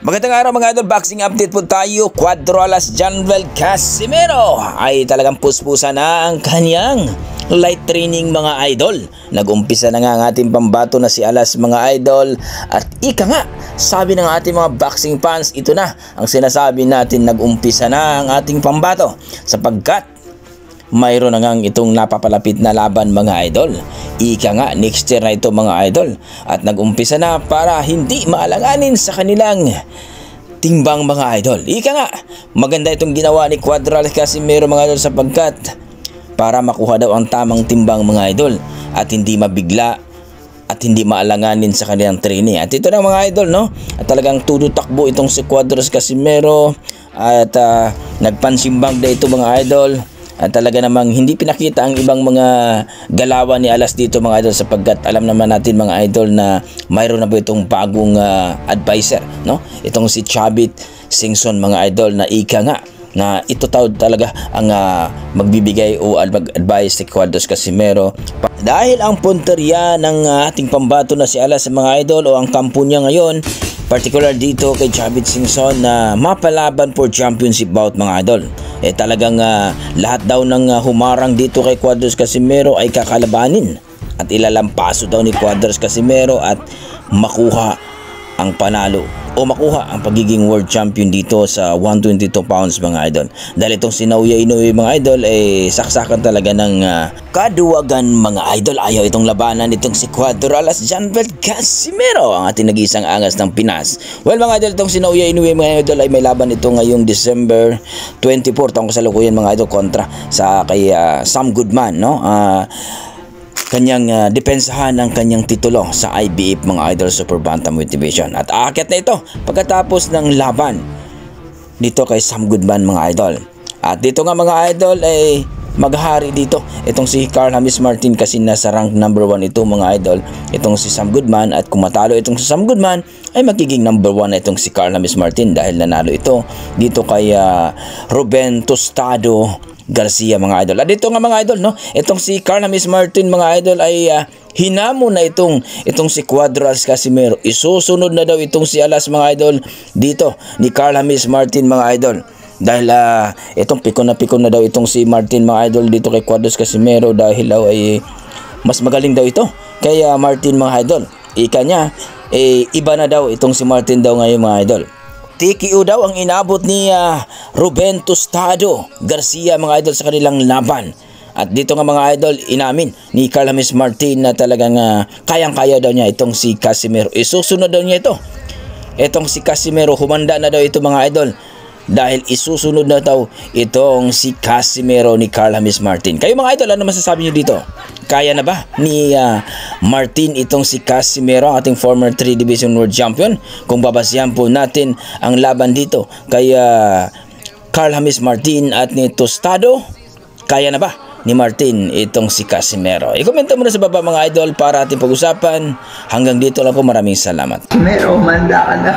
Magandang araw mga idol, boxing update po tayo. Cuadro-Alas Janvel Casimero ay talagang puspusa na ang kanyang light training mga idol. Nag-umpisa na nga ang ating pambato na si Alas mga idol. At ika nga, sabi ng ating mga boxing fans, ito na ang sinasabi natin, nag-umpisa na ang ating pambato sapagkat mayroon na ngang itong napapalapit na laban mga idol. Ika nga, next year na ito mga idol. At nag-umpisa na para hindi maalanganin sa kanilang timbang mga idol. Ika nga, maganda itong ginawa ni Cuadro-Alas Casimero mga idol sapagkat para makuha daw ang tamang timbang mga idol at hindi mabigla at hindi maalanganin sa kanilang training. At ito na mga idol, no? At talagang tudo takbo itong si Cuadro-Alas Casimero at nagpansimbang na ito mga idol. At talaga namang hindi pinakita ang ibang mga galawan ni Alas dito mga idol sapagkat alam naman natin mga idol na mayroon na po itong bagong advisor, no? Itong si Chavit Singson mga idol na ika nga na ito talaga ang magbibigay o mag-advise si Cuadro-Alas Casimero dahil ang punteriya ng ating pambato na si Alas mga idol o ang kampo niya ngayon, particular dito kay Chavit Singson na mapalaban for championship bout mga idol. Talagang lahat daw ng humarang dito kay Cuadro-Alas Casimero ay kakalabanin at ilalampaso daw ni Cuadro-Alas Casimero at makuha ang panalo o makuha ang pagiging world champion dito sa 122 pounds mga idol. Dahil itong si Naoya Inoue mga idol ay saksakan talaga ng kaduwagan mga idol. Ayaw itong labanan itong si Cuadro-Alas Janvel Casimero, ang ating nag-iisang angas ng Pinas. Well mga idol, itong si Naoya Inoue mga idol ay may laban ito ngayong December 24 taong kasalukuyan mga idol kontra sa kay Sam Goodman, no? Kanyang depensahan ang kanyang titulo sa IBF mga idol Super Bantamweight Division. At aakyat na ito pagkatapos ng laban dito kay Sam Goodman mga idol. At dito nga mga idol ay maghari dito itong si Carl James Martin kasi nasa rank number 1 ito mga idol, itong si Sam Goodman. At kung matalo itong si Sam Goodman ay magiging number 1 na itong si Carl James Martin dahil nanalo ito dito kay Ruben Tostado Garcia mga idol. At dito nga mga idol, no, itong si Carl James Martin mga idol ay hinamo na itong si Cuadro-Alas Casimero. Isusunod na daw itong si Alas mga idol dito ni Carl James Martin mga idol. Dahil itong pikon na daw itong si Martin mga idol dito kay Cuadro-Alas Casimero dahil daw ay mas magaling daw ito kay Martin mga idol. Ika niya, iba na daw itong si Martin daw ngayon mga idol. TKO daw ang inabot ni Ruben Tostado Garcia mga idol sa kanilang laban. At dito nga mga idol, inamin ni Carl James Martin na talagang kayang-kaya daw niya itong si Casimero. Isusunod daw niya ito. Itong si Casimero, humanda na daw ito mga idol dahil isusunod na daw itong si Casimero ni Carl James Martin. Kayo mga idol, ano masasabi niyo dito? Kaya na ba ni Martin itong si Casimero, ating former 3 Division World Champion? Kung babasihan po natin ang laban dito kay Carl James Martin at ni Tostado, kaya na ba ni Martin itong si Casimero? I-komenta mo na sa baba mga idol para ating pag-usapan. Hanggang dito lang po, maraming salamat. Casimero, manda ka na.